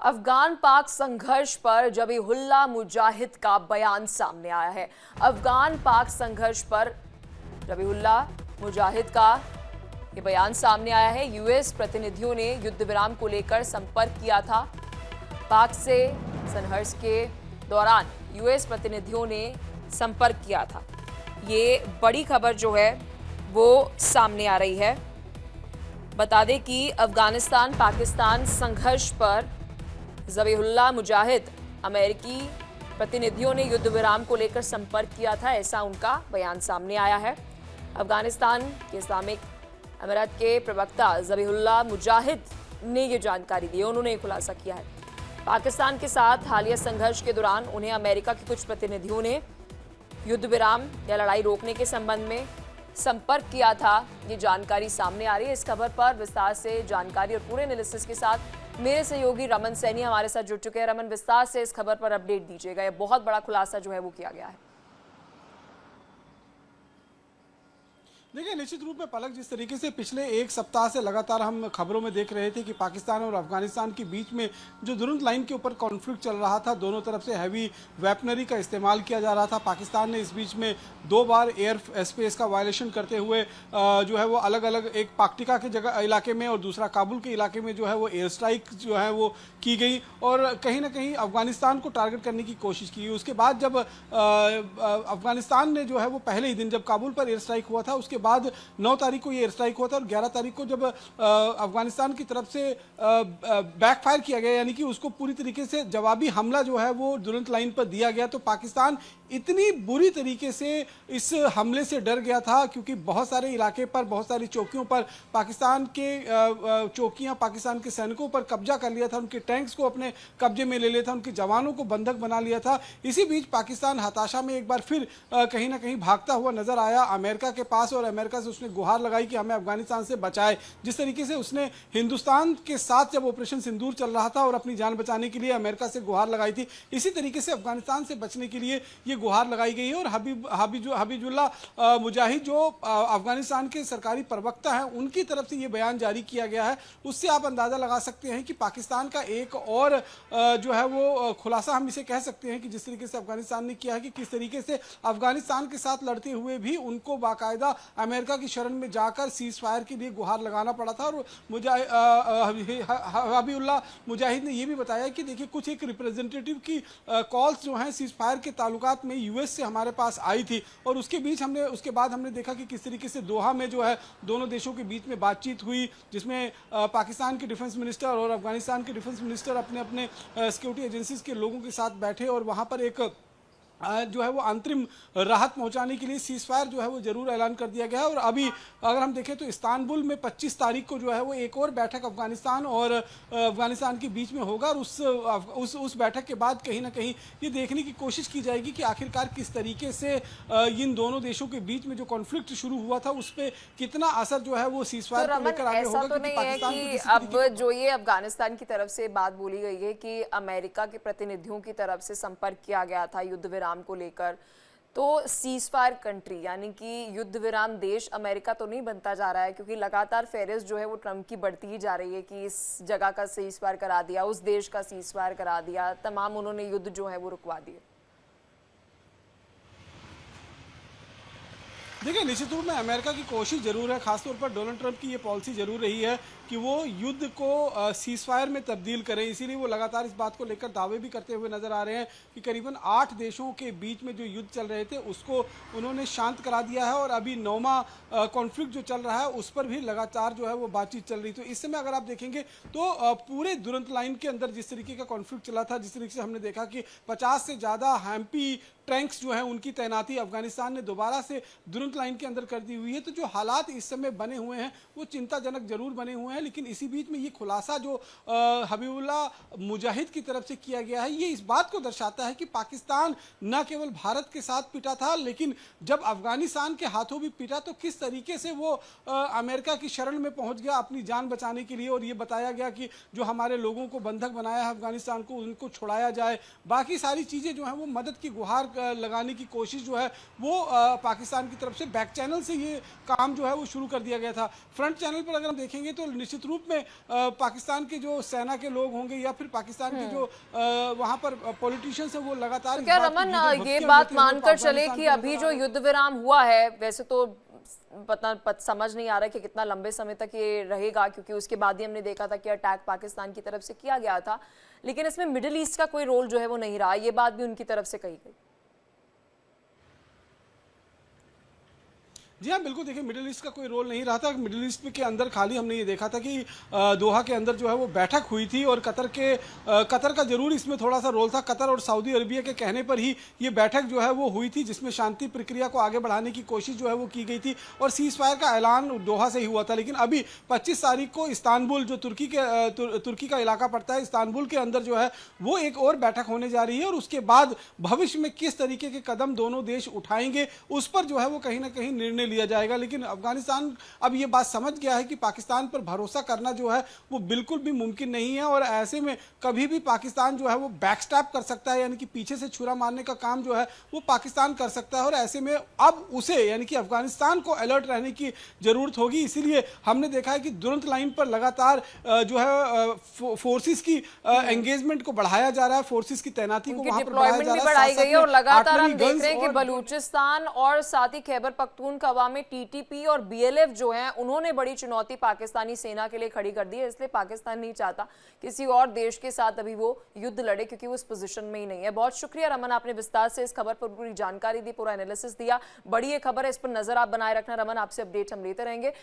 अफगान पाक संघर्ष पर जबीहुल्लाह मुजाहिद का बयान सामने आया है। अफगान पाक संघर्ष पर जबीहुल्लाह मुजाहिद का ये बयान सामने आया है। यूएस प्रतिनिधियों ने युद्ध विराम को लेकर संपर्क किया था। पाक से संघर्ष के दौरान यूएस प्रतिनिधियों ने संपर्क किया था। ये बड़ी खबर जो है वो सामने आ रही है। बता दें कि अफगानिस्तान पाकिस्तान संघर्ष पर जबीहुल्लाह मुजाहिद अमेरिकी प्रतिनिधियों ने युद्ध विराम को लेकर संपर्क किया था, ऐसा उनका बयान सामने आया है। अफगानिस्तान के इस्लामिक अमीरात के प्रवक्ता जबीहुल्लाह मुजाहिद ने ये जानकारी दी। उन्होंने खुलासा किया है पाकिस्तान के साथ हालिया संघर्ष के दौरान उन्हें अमेरिका के कुछ प्रतिनिधियों ने युद्ध विराम या लड़ाई रोकने के संबंध में संपर्क किया था। ये जानकारी सामने आ रही है। इस खबर पर विस्तार से जानकारी और पूरे एनालिसिस के साथ मेरे सहयोगी रमन सैनी हमारे साथ जुड़ चुके हैं। रमन, विस्तार से इस खबर पर अपडेट दीजिएगा। ये बहुत बड़ा खुलासा जो है वो किया गया है। देखिए, निश्चित रूप में पलक, जिस तरीके से पिछले एक सप्ताह से लगातार हम खबरों में देख रहे थे कि पाकिस्तान और अफगानिस्तान के बीच में जो दुरंत लाइन के ऊपर कॉन्फ्लिक्ट चल रहा था, दोनों तरफ से हैवी वेपनरी का इस्तेमाल किया जा रहा था। पाकिस्तान ने इस बीच में 2 बार एयर स्पेस का वायलेशन करते हुए जो है वो अलग अलग, एक पाक्टिका के जगह इलाके में और दूसरा काबुल के इलाके में जो है वो एयर स्ट्राइक जो है वो की गई और कहीं ना कहीं अफगानिस्तान को टारगेट करने की कोशिश की। उसके बाद जब अफगानिस्तान ने जो है वो पहले ही दिन जब काबुल पर एयर स्ट्राइक हुआ था, उसके बाद 9 तारीख को ये एयर स्ट्राइक हुआ था और 11 तारीख को जब अफगानिस्तान की तरफ से बैकफायर किया गया, यानी कि उसको पूरी तरीके से जवाबी हमला जो है वो दुरंत लाइन पर दिया गया, तो पाकिस्तान इतनी बुरी तरीके से इस हमले से डर गया था क्योंकि बहुत सारे इलाके पर, बहुत सारी चौकियों पर पाकिस्तान के चौकियां पाकिस्तान के सैनिकों पर कब्जा कर लिया था, उनके टैंक्स को अपने कब्जे में ले लिया था, उनके जवानों को बंधक बना लिया था। इसी बीच पाकिस्तान हताशा में एक बार फिर कहीं ना कहीं भागता हुआ नजर आया अमेरिका के पास और अमेरिका से उसने गुहार लगाई कि हमें अफगानिस्तान से बचाए। जिस तरीके से उसने हिंदुस्तान के साथ जब ऑपरेशन सिंदूर चल रहा था और अपनी जान बचाने के लिए अमेरिका से गुहार लगाई थी, इसी तरीके से अफगानिस्तान से बचने के लिए ये गुहार लगाई गई है। और हबीबुल्लाह मुजाहिद जो अफगानिस्तान के सरकारी प्रवक्ता हैं, उनकी तरफ से ये बयान जारी किया गया है। उससे आप अंदाजा लगा सकते हैं कि पाकिस्तान का एक और जो है वो खुलासा हम इसे कह सकते हैं कि जिस तरीके से अफगानिस्तान ने किया है कि किस तरीके से अफगानिस्तान के साथ लड़ते हुए भी उनको बाकायदा अमेरिका की शरण में जाकर सीज फायर के लिए गुहार लगाना पड़ा था। और हबीबुल्लाह मुजाहिद ने यह भी बताया कि देखिए, कुछ एक रिप्रेजेंटेटिव की कॉल्स जो हैं सीज फायर के ताल्लुकात में यूएस से हमारे पास आई थी और उसके बाद हमने देखा कि किस तरीके से दोहा में जो है दोनों देशों के बीच में बातचीत हुई, जिसमें पाकिस्तान के डिफेंस मिनिस्टर और अफगानिस्तान के डिफेंस मिनिस्टर अपने अपने सिक्योरिटी एजेंसीज के लोगों के साथ बैठे और वहां पर एक जो है वो अंतरिम राहत पहुंचाने के लिए सीज फायर जो है वो जरूर ऐलान कर दिया गया है। और अभी अगर हम देखें तो इस्तांबुल में 25 तारीख को जो है वो एक और बैठक अफगानिस्तान और अफगानिस्तान के बीच में होगा और उस बैठक के बाद कहीं ना कहीं ये देखने की कोशिश की जाएगी कि आखिरकार किस तरीके से इन दोनों देशों के बीच में जो कॉन्फ्लिक्ट शुरू हुआ था उस पर कितना असर जो है वो सीज फायर को लेकर आगे होगा। तो नहीं है कि अब जो ये अफगानिस्तान की तरफ से बात बोली गई है कि अमेरिका के प्रतिनिधियों की तरफ से संपर्क किया गया था युद्ध विराम को लेकर, तो सीज फायर कंट्री यानी कि युद्ध विराम देश अमेरिका तो नहीं बनता जा रहा है, क्योंकि लगातार फेरिस जो है वो ट्रंप की बढ़ती ही जा रही है कि इस जगह का सीज फायर करा दिया, उस देश का सीज फायर करा दिया, तमाम उन्होंने युद्ध जो है वो रुकवा दिए। देखिए, निश्चित रूप में अमेरिका की कोशिश जरूर है, खासतौर पर डोनाल्ड ट्रंप की ये पॉलिसी जरूर रही है कि वो युद्ध को सीज फायर में तब्दील करें। इसीलिए वो लगातार इस बात को लेकर दावे भी करते हुए नजर आ रहे हैं कि करीबन 8 देशों के बीच में जो युद्ध चल रहे थे उसको उन्होंने शांत करा दिया है और अभी 9वां कॉन्फ्लिक्ट जो चल रहा है उस पर भी लगातार जो है वो बातचीत चल रही। तो इस समय अगर आप देखेंगे तो पूरे दुरंत लाइन के अंदर जिस तरीके का कॉन्फ्लिक्ट चला था, जिस तरीके से हमने देखा कि 50 से ज़्यादा हैम्पी टैंक्स जो है उनकी तैनाती अफगानिस्तान ने दोबारा से दुरंत लाइन के अंदर कर दी हुई है। तो जो हालात इस समय बने हुए हैं वो चिंताजनक जरूर बने हुए हैं, लेकिन इसी बीच में ये खुलासा जो हबीबुल्लाह मुजाहिद की तरफ से किया गया है, ये इस बात को दर्शाता है कि पाकिस्तान न केवल भारत के साथ पिटा था, लेकिन जब अफगानिस्तान के हाथों भी पिटा तो किस तरीके से वो अमेरिका की शरण में पहुंच गया अपनी जान बचाने के लिए। और ये बताया गया कि जो हमारे लोगों को बंधक बनाया है अफगानिस्तान को, उनको छुड़ाया जाए, बाकी सारी चीज़ें जो हैं वो मदद की गुहार लगाने की कोशिश जो है वो पाकिस्तान की तरफ से से बैक चैनल से ये काम जो है वो शुरू कर दिया गया था। फ्रंट चैनल पर अगर हम देखेंगे तो निश्चित रूप में पाकिस्तान के जो सेना के लोग होंगे या फिर पाकिस्तान के जो वहां पर पॉलिटिशियंस है वो लगातार तो क्या रमन ये बात मानकर चले कि अभी जो युद्ध विराम हुआ है, वैसे तो समझ नहीं आ रहा कि कितना लंबे समय तक ये रहेगा, क्योंकि उसके बाद ही हमने देखा था कि अटैक पाकिस्तान की तरफ से किया गया था, लेकिन इसमें मिडिल ईस्ट का कोई रोल जो है वो नहीं रहा, ये बात भी उनकी तरफ से कही गई। जी हाँ, बिल्कुल। देखिए, मिडिल ईस्ट का कोई रोल नहीं रहा था। मिडिल ईस्ट के अंदर खाली हमने ये देखा था कि दोहा के अंदर जो है वो बैठक हुई थी और कतर का जरूर इसमें थोड़ा सा रोल था। कतर और सऊदी अरबिया के कहने पर ही ये बैठक जो है वो हुई थी, जिसमें शांति प्रक्रिया को आगे बढ़ाने की कोशिश जो है वो की गई थी और सीज फायर का ऐलान दोहा से ही हुआ था। लेकिन अभी 25 तारीख को इस्तांबुल, जो तुर्की का इलाका पड़ता है, इस्तांबुल के अंदर जो है वो एक और बैठक होने जा रही है और उसके बाद भविष्य में किस तरीके के कदम दोनों देश उठाएंगे उस पर जो है वो कहीं ना कहीं निर्णय लिया जाएगा। लेकिन अफगानिस्तान अब ये बात समझ गया है कि पाकिस्तान पर भरोसा करना जो है वो बिल्कुल भी मुमकिन नहीं है और ऐसे में कभी भी पाकिस्तान जो है वो बैकस्टैप कर सकता है, यानी कि पीछे से छुरा मारने का काम जो है वो पाकिस्तान कर सकता है और ऐसे में अब उसे, यानी कि अफगानिस्तान को अलर्ट रहने की जरूरत होगी। इसीलिए हमने देखा है कि दुरंत लाइन पर लगातार जो है फोर्सेस की एंगेजमेंट को बढ़ाया जा रहा है, फोर्सेस की तैनाती को वहां पर बढ़ाई गई है और लगातार हम देख रहे हैं कि बलूचिस्तान और साथ ही खैबर पख्तूनख्वा में टीटीपी और बीएलएफ जो हैं उन्होंने बड़ी चुनौती पाकिस्तानी सेना के लिए खड़ी कर दी है। इसलिए पाकिस्तान नहीं चाहता किसी और देश के साथ अभी वो युद्ध लड़े, क्योंकि वो उस पोजीशन में ही नहीं है। बहुत शुक्रिया रमन, आपने विस्तार से इस खबर पर पूरी जानकारी दी, पूरा एनालिसिस दिया। बड़ी ये खबर है, इस पर नजर आप बनाए रखना रमन, आपसे अपडेट हम लेते रहेंगे।